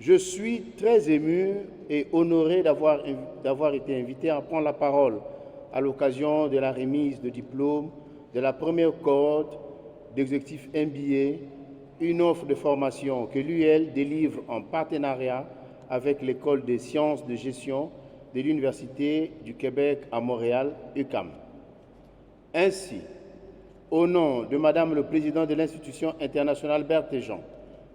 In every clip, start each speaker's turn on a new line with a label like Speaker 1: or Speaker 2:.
Speaker 1: Je suis très ému et honoré d'avoir été invité à prendre la parole à l'occasion de la remise de diplôme de la première cohorte d'exécutifs MBA, une offre de formation que l'UL délivre en partenariat avec l'École des sciences de gestion de l'Université du Québec à Montréal, UQAM. Ainsi, au nom de Madame le Président de l'Institution internationale Berthéjean,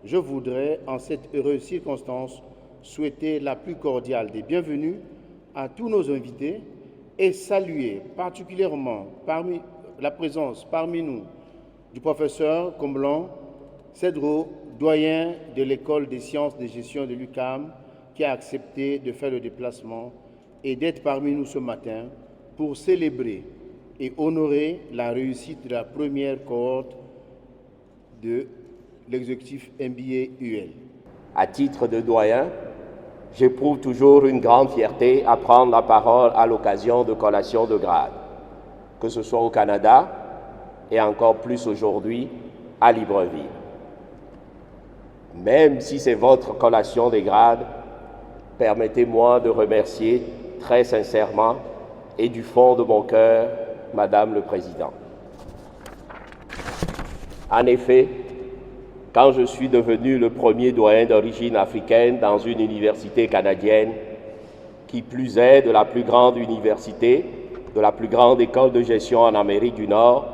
Speaker 1: je voudrais, en cette heureuse circonstance, souhaiter la plus cordiale des bienvenues à tous nos invités et saluer particulièrement la présence parmi nous du professeur Comblan Cedro, doyen de l'École des sciences de gestion de l'UQAM, qui a accepté de faire le déplacement et d'être parmi nous ce matin pour célébrer et honorer la réussite de la première cohorte de l'exécutif MBA UL.
Speaker 2: À titre de doyen, j'éprouve toujours une grande fierté à prendre la parole à l'occasion de collations de grade, que ce soit au Canada et encore plus aujourd'hui à Libreville. Même si c'est votre collation des grades, permettez-moi de remercier très sincèrement et du fond de mon cœur Madame le Président. En effet, quand je suis devenu le premier doyen d'origine africaine dans une université canadienne, qui plus est de la plus grande université, de la plus grande école de gestion en Amérique du Nord,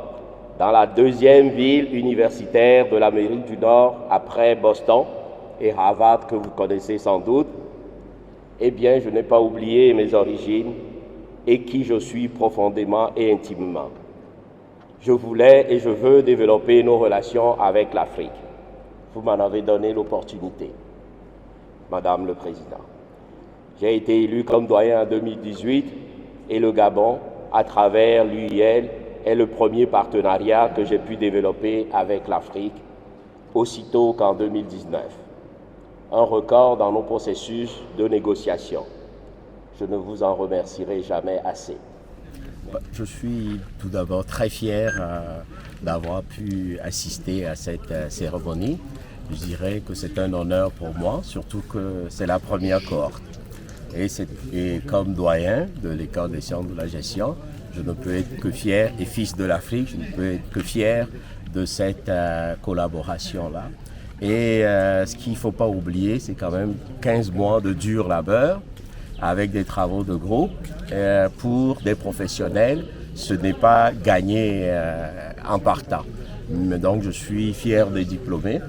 Speaker 2: dans la deuxième ville universitaire de l'Amérique du Nord après Boston et Harvard que vous connaissez sans doute, eh bien, je n'ai pas oublié mes origines et qui je suis profondément et intimement. Je voulais et je veux développer nos relations avec l'Afrique. Vous m'en avez donné l'opportunité, Madame le Président. J'ai été élu comme doyen en 2018 et le Gabon, à travers l'UIL, est le premier partenariat que j'ai pu développer avec l'Afrique, aussitôt qu'en 2019. Un record dans nos processus de négociation. Je ne vous en remercierai jamais assez.
Speaker 3: Je suis tout d'abord très fier d'avoir pu assister à cette cérémonie. Je dirais que c'est un honneur pour moi, surtout que c'est la première cohorte. Et comme doyen de l'École des sciences de la gestion, je ne peux être que fier, et fils de l'Afrique, je ne peux être que fier de cette collaboration-là. Et ce qu'il ne faut pas oublier, c'est quand même 15 mois de dur labeur, avec des travaux de groupe pour des professionnels. Ce n'est pas gagné en partant. Donc je suis fier des diplômés,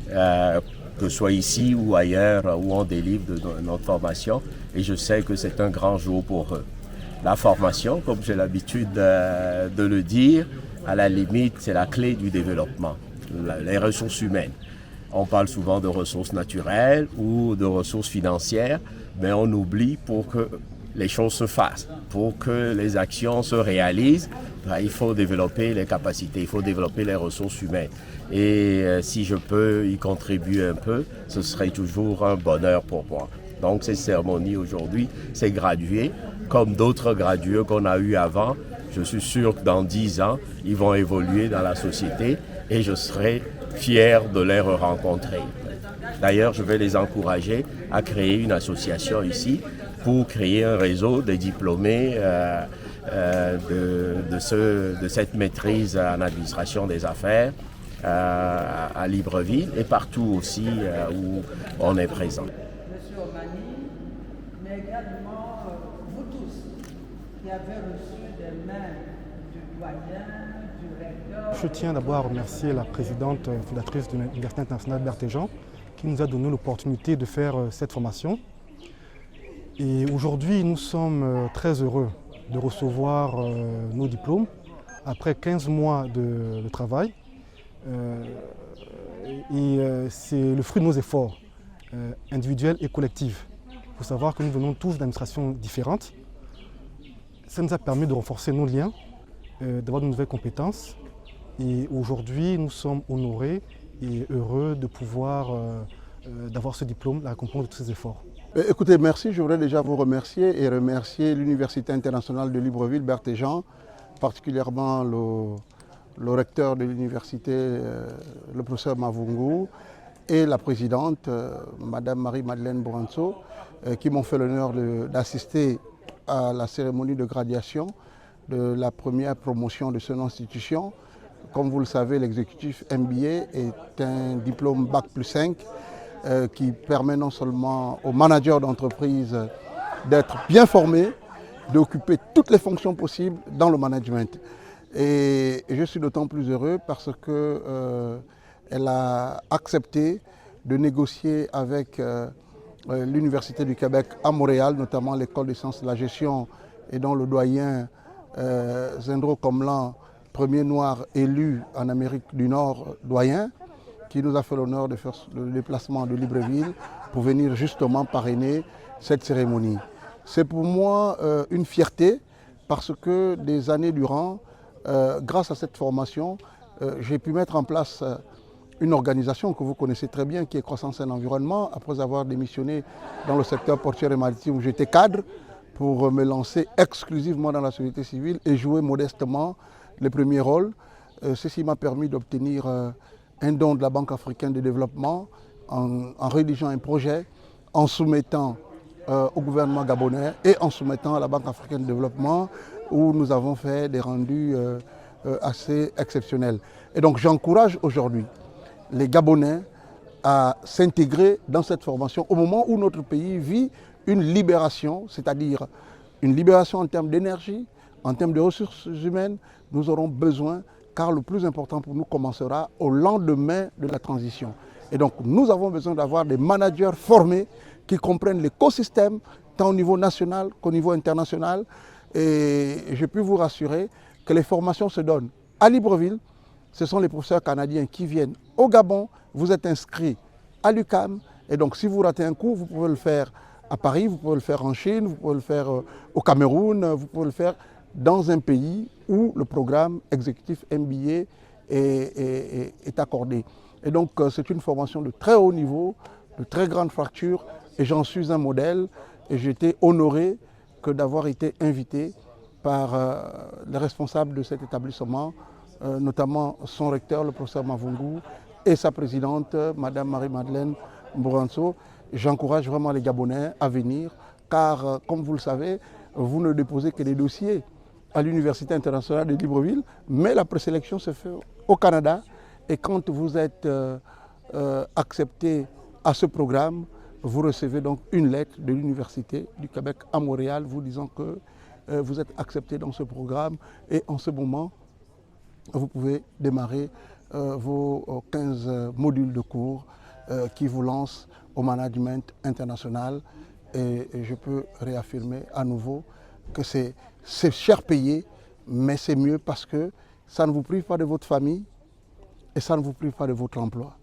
Speaker 3: que ce soit ici ou ailleurs où on délivre notre formation, et je sais que c'est un grand jour pour eux. La formation, comme j'ai l'habitude de le dire, à la limite, c'est la clé du développement, les ressources humaines. On parle souvent de ressources naturelles ou de ressources financières, mais on oublie pour que les choses se fassent, pour que les actions se réalisent, il faut développer les capacités, il faut développer les ressources humaines. Et si je peux y contribuer un peu, ce serait toujours un bonheur pour moi. Donc cette cérémonie aujourd'hui, c'est gradué, comme d'autres gradués qu'on a eu avant. Je suis sûr que dans 10 ans, ils vont évoluer dans la société et je serai fier de les rencontrer. D'ailleurs, je vais les encourager à créer une association ici pour créer un réseau des diplômés de cette maîtrise en administration des affaires à Libreville et partout aussi où on est présent.
Speaker 4: Monsieur Omani, mais également vous tous qui avez reçu des mains du doyen, du recteur.
Speaker 5: Je tiens d'abord à remercier la présidente fondatrice de l'Université internationale Berthéjean qui nous a donné l'opportunité de faire cette formation. Et aujourd'hui, nous sommes très heureux de recevoir nos diplômes après 15 mois de travail. C'est le fruit de nos efforts individuels et collectifs. Il faut savoir que nous venons tous d'administrations différentes. Ça nous a permis de renforcer nos liens, d'avoir de nouvelles compétences. Et aujourd'hui, nous sommes honorés et heureux de pouvoir d'avoir ce diplôme, la récompense de tous ces efforts.
Speaker 6: Écoutez, merci. Je voudrais déjà vous remercier et remercier l'Université internationale de Libreville, Berthéjean, particulièrement le recteur de l'université, le professeur Mavungu, et la présidente, Madame Marie-Madeleine Bouranso, qui m'ont fait l'honneur d'assister à la cérémonie de graduation de la première promotion de cette institution. Comme vous le savez, l'exécutif MBA est un diplôme Bac+5 qui permet non seulement aux managers d'entreprise d'être bien formés, d'occuper toutes les fonctions possibles dans le management. Et je suis d'autant plus heureux parce qu'elle a accepté de négocier avec l'Université du Québec à Montréal, notamment l'école des sciences de la gestion et dont le doyen Zendro Komlan, premier noir élu en Amérique du Nord doyen, qui nous a fait l'honneur de faire le déplacement de Libreville pour venir justement parrainer cette cérémonie. C'est pour moi une fierté parce que des années durant, grâce à cette formation, j'ai pu mettre en place une organisation que vous connaissez très bien, qui est Croissance et Environnement, après avoir démissionné dans le secteur portuaire et maritime où j'étais cadre, pour me lancer exclusivement dans la société civile et jouer modestement les premiers rôles. Ceci m'a permis d'obtenir un don de la Banque africaine de développement en rédigeant un projet, en soumettant au gouvernement gabonais et en soumettant à la Banque africaine de développement où nous avons fait des rendus assez exceptionnels. Et donc j'encourage aujourd'hui les Gabonais à s'intégrer dans cette formation au moment où notre pays vit une libération, c'est-à-dire une libération en termes d'énergie, en termes de ressources humaines. Nous aurons besoin, car le plus important pour nous commencera au lendemain de la transition. Et donc nous avons besoin d'avoir des managers formés qui comprennent l'écosystème, tant au niveau national qu'au niveau international. Et je peux vous rassurer que les formations se donnent à Libreville. Ce sont les professeurs canadiens qui viennent au Gabon. Vous êtes inscrits à l'UQAM. Et donc si vous ratez un cours, vous pouvez le faire à Paris, vous pouvez le faire en Chine, vous pouvez le faire au Cameroun, vous pouvez le faire dans un pays où le programme exécutif MBA est accordé. Et donc c'est une formation de très haut niveau, de très grande fracture, et j'en suis un modèle. Et j'étais honoré d'avoir été invité par les responsables de cet établissement, notamment son recteur, le professeur Mavungu, et sa présidente, Madame Marie-Madeleine Bouranso. J'encourage vraiment les Gabonais à venir, car comme vous le savez, vous ne déposez que des dossiers à l'Université internationale de Libreville, mais la présélection se fait au Canada. Et quand vous êtes accepté à ce programme, vous recevez donc une lettre de l'Université du Québec à Montréal vous disant que vous êtes accepté dans ce programme. Et en ce moment, vous pouvez démarrer vos 15 modules de cours qui vous lancent au management international. Et je peux réaffirmer à nouveau que c'est cher payé, mais c'est mieux parce que ça ne vous prive pas de votre famille et ça ne vous prive pas de votre emploi.